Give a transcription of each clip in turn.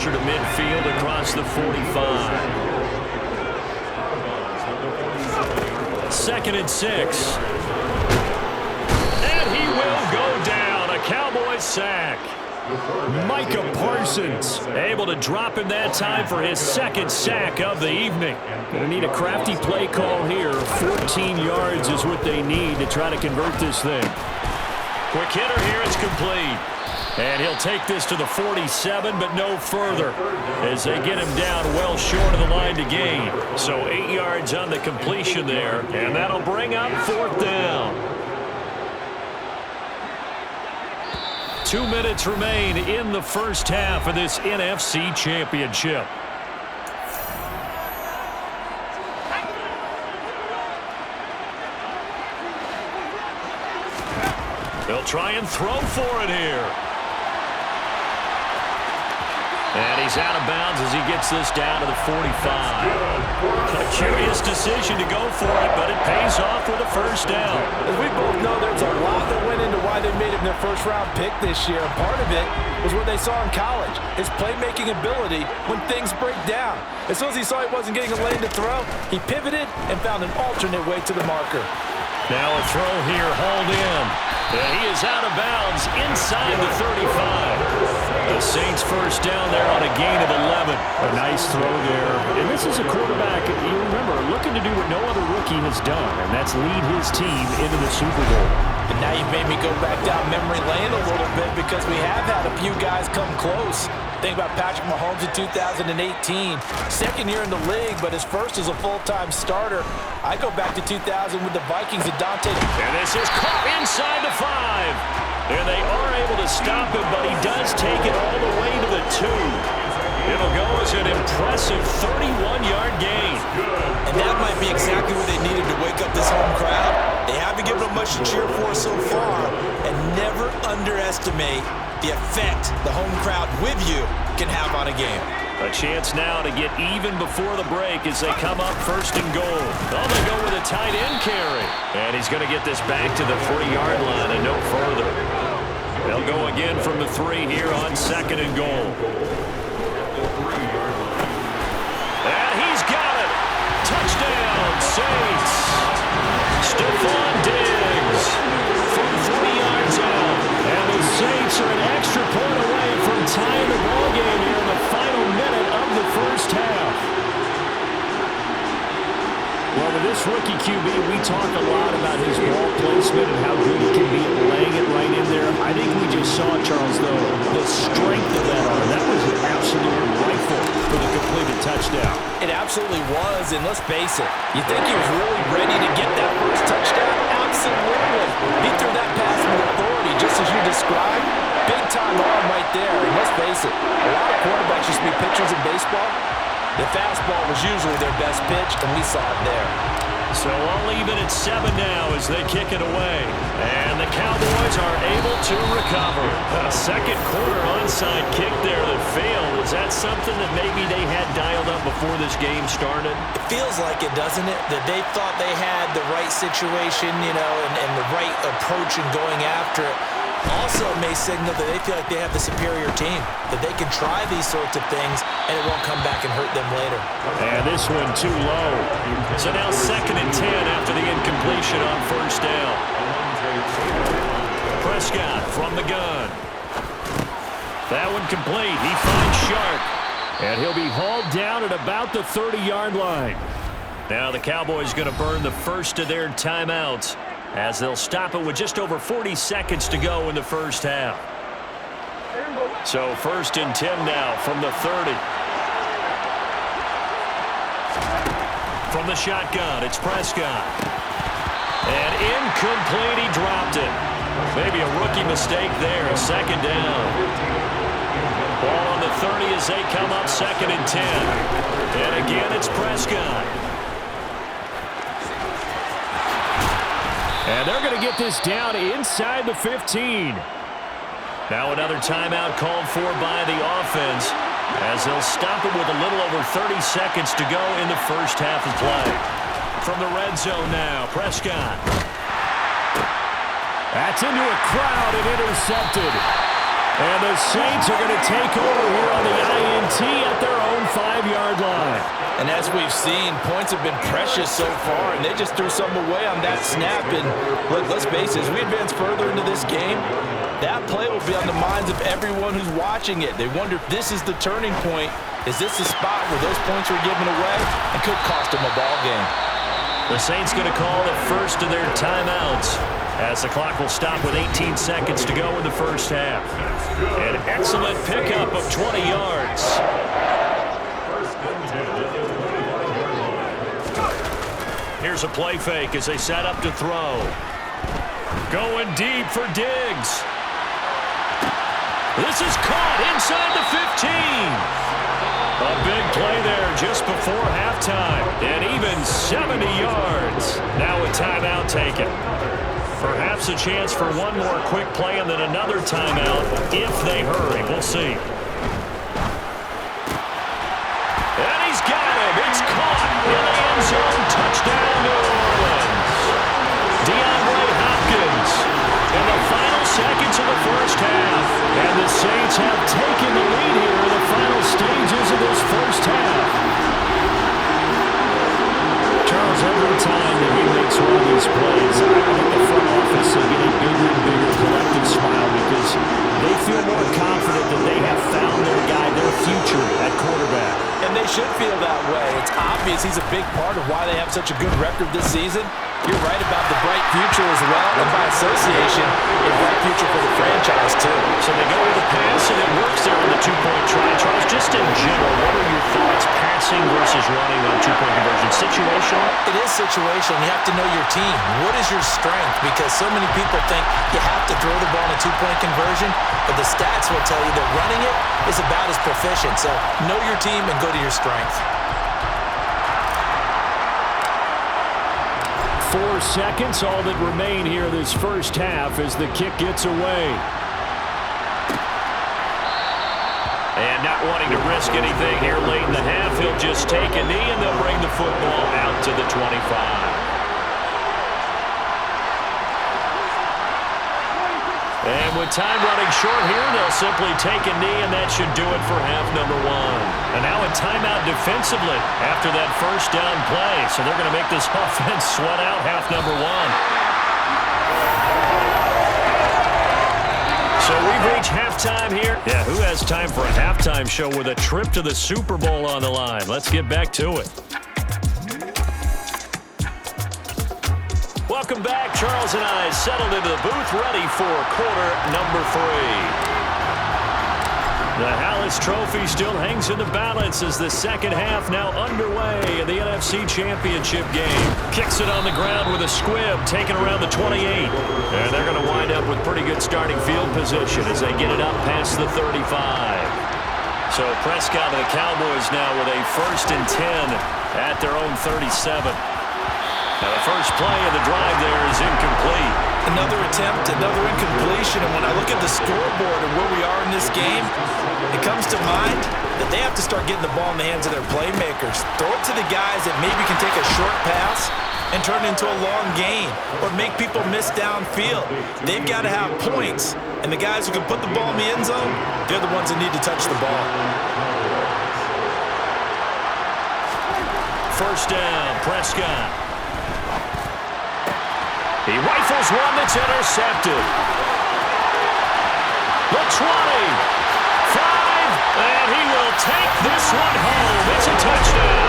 closer to midfield across the 45. 2nd and 6. And he will go down. A Cowboys sack. Micah Parsons able to drop him that time for his 2nd sack of the evening. Going to need a crafty play call here. 14 yards is what they need to try to convert this thing. Quick hitter here. It's complete. And he'll take this to the 47, but no further as they get him down well short of the line to gain. So 8 yards on the completion there, and that'll bring up 4th down. 2 minutes remain in the first half of this NFC Championship. They'll try and throw for it here. And he's out of bounds as he gets this down to the 45. A curious decision to go for it, but it pays off with a 1st down. As we both know, there's a lot that went into why they made him their 1st-round pick this year. Part of it was what they saw in college, his playmaking ability when things break down. As soon as he saw he wasn't getting a lane to throw, he pivoted and found an alternate way to the marker. Now a throw here, hauled in. And he is out of bounds inside the 35. The Saints 1st down there on a gain of 11. A nice throw there. And this is a quarterback, you remember, looking to do what no other rookie has done, and that's lead his team into the Super Bowl. And now you've made me go back down memory lane a little bit because we have had a few guys come close. Think about Patrick Mahomes in 2018. 2nd year in the league, but his 1st as a full-time starter. I go back to 2000 with the Vikings and Dante. And this is caught inside the 5. And they are able to stop him, but he does take it all the way to the 2. It'll go as an impressive 31-yard gain. And that might be exactly what they needed to wake up this home crowd. They haven't given them much to cheer for so far. And never underestimate the effect the home crowd with you can have on a game. A chance now to get even before the break as they come up 1st and goal. Oh, they go with a tight end carry. And he's going to get this back to the 3-yard line and no further. They'll go again from the 3 here on 2nd and goal. And he's got it. Touchdown, Saints. Stephon Diggs from 40 yards out. And the Saints are an extra point away from tying the ball game here in the final minute of the 1st half. Well, with this rookie QB, we talk a lot about his ball placement and how good he can be at laying it right in there. I think we just saw, Charles, though, the strength of that arm. That was an absolute rifle for the completed touchdown. It absolutely was, and let's face it, you think he was really ready to get that 1st touchdown? Absolutely. He threw that pass with authority, just as you described. Big-time arm right there, and let's face it, a lot of quarterbacks used to be pitchers in baseball. The fastball was usually their best pitch, and we saw it there. So all even at 7 now as they kick it away. And the Cowboys are able to recover. A 2nd quarter onside kick there that failed. Is that something that maybe they had dialed up before this game started? It feels like it, doesn't it? That they thought they had the right situation, you know, and the right approach in going after it. Also may signal that they feel like they have the superior team, that they can try these sorts of things and it won't come back and hurt them later. And this one too low. So now 2nd and 10 after the incompletion on 1st down. Prescott from the gun. That one complete. He finds Sharp. And he'll be hauled down at about the 30-yard line. Now the Cowboys going to burn the 1st of their timeouts, as they'll stop it with just over 40 seconds to go in the 1st half. So 1st and 10 now from the 30. From the shotgun, it's Prescott. And incomplete, he dropped it. Maybe a rookie mistake there, 2nd down. Ball on the 30 as they come up 2nd and 10. And again, it's Prescott. And they're going to get this down inside the 15. Now another timeout called for by the offense, as they'll stop it with a little over 30 seconds to go in the 1st half of play. From the red zone now, Prescott. That's into a crowd and intercepted. And the Saints are going to take over here on the INT at their own 5-yard line. And as we've seen, points have been precious so far, and they just threw something away on that snap. And let's face it, as we advance further into this game, that play will be on the minds of everyone who's watching it. They wonder if this is the turning point. Is this the spot where those points were given away and could cost them a ball game? The Saints going to call the first of their timeouts as the clock will stop with 18 seconds to go in the first half. An excellent pickup of 20 yards. Here's a play fake as they set up to throw. Going deep for Diggs. This is caught inside the 15. A big play there just before halftime. And even 70 yards. Now a timeout taken. Perhaps a chance for one more quick play and then another timeout if they hurry. We'll see. And he's got him. It's caught in the end zone. Touchdown, New Orleans. DeAndre Hopkins in the final seconds of the first half. And the Saints have taken the lead here in the final stages of this first half. Charles, every time that he makes one of these plays, I think the front office will get a bigger and bigger collective smile because they feel more confident that they have found their guy, their future at quarterback. And they should feel that way. It's obvious he's a big part of why they have such a good record this season. You're right about the bright future as well, and by association, a bright future for the franchise, too. So they go with the pass, and it works there on the two-point try. Charles, just in general, what are your thoughts passing versus running on two-point conversion? Situational? It is situational. You have to know your team. What is your strength? Because so many people think you have to throw the ball in a two-point conversion, but the stats will tell you that running it is about as proficient. So know your team and go to your strength. 4 seconds, all that remain here this first half as the kick gets away. And not wanting to risk anything here late in the half, he'll just take a knee and they'll bring the football out to the 25. And with time running short here, they'll simply take a knee, and that should do it for half number one. And now a timeout defensively after that first down play. So they're going to make this offense sweat out half number one. So we've reached halftime here. Yeah, who has time for a halftime show with a trip to the Super Bowl on the line? Let's get back to it. Welcome back. Charles and I settled into the booth ready for quarter number 3. The Hallis Trophy still hangs in the balance as the second half now underway in the NFC Championship game. Kicks it on the ground with a squib, taken around the 28. And they're going to wind up with pretty good starting field position as they get it up past the 35. So Prescott and the Cowboys now with a 1st and 10 at their own 37. Now the first play of the drive there is incomplete. Another attempt, another incompletion, and when I look at the scoreboard and where we are in this game, it comes to mind that they have to start getting the ball in the hands of their playmakers. Throw it to the guys that maybe can take a short pass and turn it into a long gain or make people miss downfield. They've got to have points, and the guys who can put the ball in the end zone, they're the ones that need to touch the ball. First down, Prescott. He rifles one that's intercepted. The 20, 5, and he will take this one home. It's a touchdown.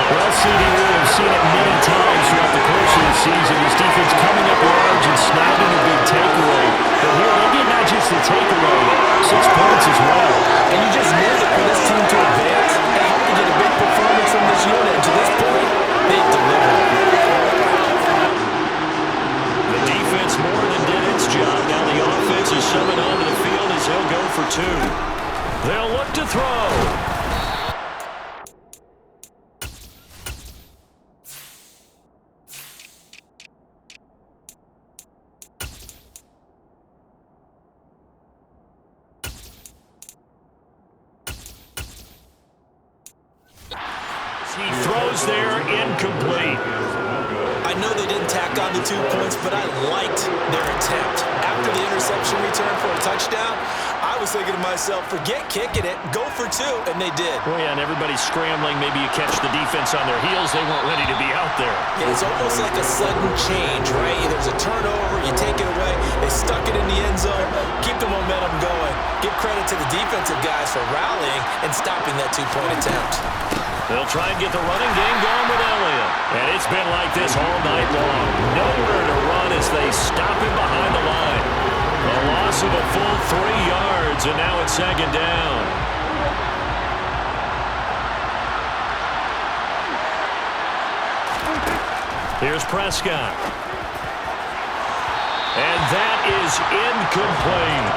Well, CD, we have seen it many times throughout the course of the season. This defense coming up large and snagging a big takeaway. But here, they get not just the takeaway, 6 points as well. And you just knew that for this team to advance, they have to get a big performance from this unit. And to this point, they've delivered. Defense more than did its job. Now the offense is summoned onto the field as he'll go for 2. They'll look to throw. He throws there, incomplete. I I know they didn't tack on the 2 points, but I liked their attempt. After the interception return for a touchdown, I was thinking to myself, forget kicking it, go for 2, and they did. Oh, yeah, and everybody's scrambling. Maybe you catch the defense on their heels. They weren't ready to be out there. Yeah, it's almost like a sudden change, right? There's a turnover, you take it away, they stuck it in the end zone, keep the momentum going. Give credit to the defensive guys for rallying and stopping that 2-point attempt. They'll try and get the running game going with Elliott. And it's been like this all night long. Nowhere to run as they stop him behind the line. A loss of a full 3 yards, and now it's 2nd down. Here's Prescott. And that is incomplete.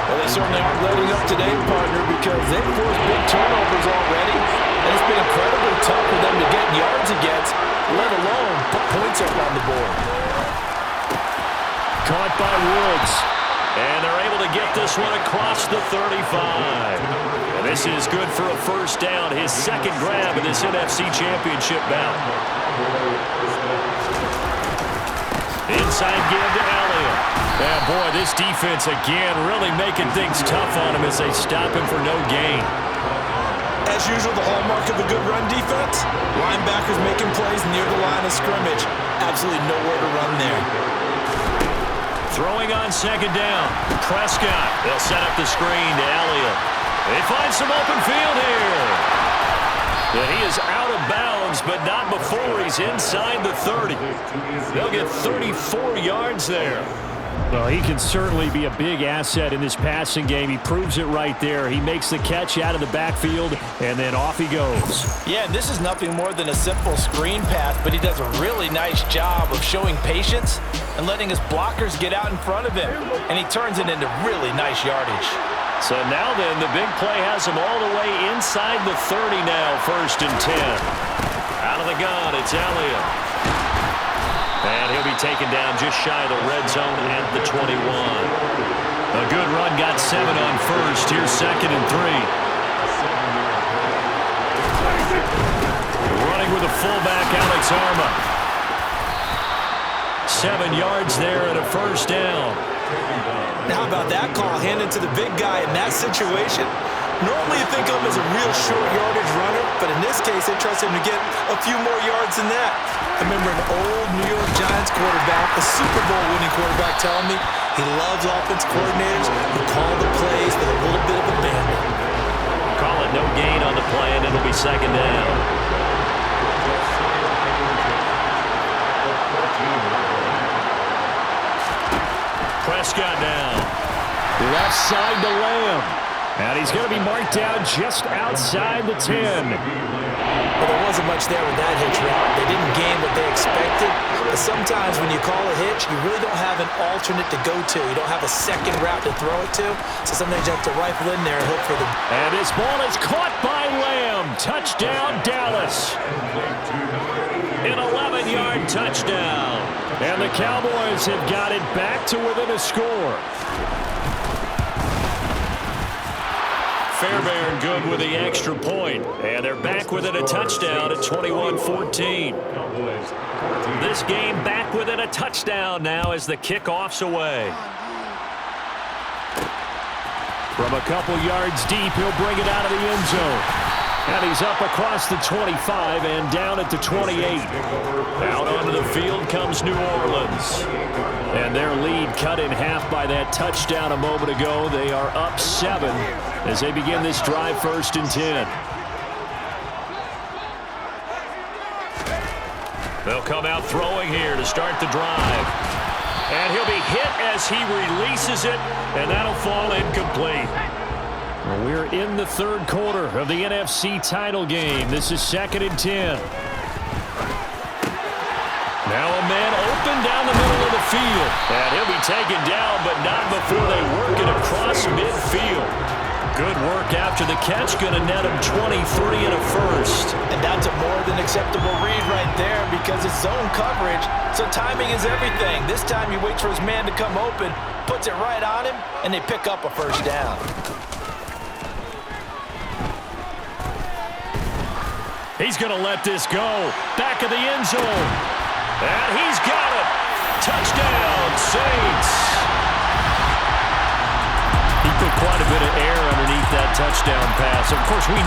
Well, they certainly aren't letting up today, partner, because they've forced big turnovers already, and it's been incredibly tough for them to get yards against, let alone put points up on the board. Caught by Woods. And they're able to get this one across the 35. And this is good for a 1st down, his 2nd grab in this NFC Championship bout. Inside give to Elliott. And boy, this defense again really making things tough on him as they stop him for no gain. As usual, the hallmark of a good run defense, linebackers making plays near the line of scrimmage. Absolutely nowhere to run there. Throwing on 2nd down. Prescott. They'll set up the screen to Elliott. They find some open field here. And he is out of bounds, but not before he's inside the 30. They'll get 34 yards there. Well, he can certainly be a big asset in this passing game. He proves it right there. He makes the catch out of the backfield, and then off he goes. Yeah, this is nothing more than a simple screen pass, but he does a really nice job of showing patience and letting his blockers get out in front of him, and he turns it into really nice yardage. So now then, the big play has him all the way inside the 30 now, 1st and 10. Out of the gun, it's Elliott. And he'll be taken down just shy of the red zone at the 21. A good run, got 7 on 1st. Here's 2nd and 3. Running with the fullback, Alex Arma. 7 yards there and a 1st down. Now, how about that call? Handed to the big guy in that situation. Normally you think of him as a real short yardage runner, but in this case they trust him to get a few more yards than that. I remember an old New York Giants quarterback, a Super Bowl winning quarterback, telling me he loves offense coordinators who call the plays with a little bit of abandon. Call it no gain on the play, and it'll be 2nd down. Prescott now. Left side to Lamb. And he's going to be marked down just outside the 10. Well, there wasn't much there with that hitch route. They didn't gain what they expected. But sometimes when you call a hitch, you really don't have an alternate to go to. You don't have a second route to throw it to. So sometimes you have to rifle in there and hope for the... And his ball is caught by Lamb. Touchdown, Dallas. An 11-yard touchdown. And the Cowboys have got it back to within a score. Fairbairn good with the extra point. And they're back within a touchdown at 21-14. This game back within a touchdown now as the kickoff's away. From a couple yards deep, he'll bring it out of the end zone. And he's up across the 25 and down at the 28. Out onto the field comes New Orleans. And their lead cut in half by that touchdown a moment ago. They are up 7 as they begin this drive, 1st and 10. They'll come out throwing here to start the drive. And he'll be hit as he releases it, and that'll fall incomplete. Well, we're in the 3rd quarter of the NFC title game. This is 2nd and 10. Now a man open down the middle of the field. And he'll be taken down, but not before they work it across midfield. Good work after the catch. Going to net him 23 and a 1st. And that's a more than acceptable read right there because it's zone coverage, so timing is everything. This time he waits for his man to come open, puts it right on him, and they pick up a 1st down. He's going to let this go. Back of the end zone. And he's got it. Touchdown, Saints. He put quite a bit of air underneath that touchdown pass. Of course, we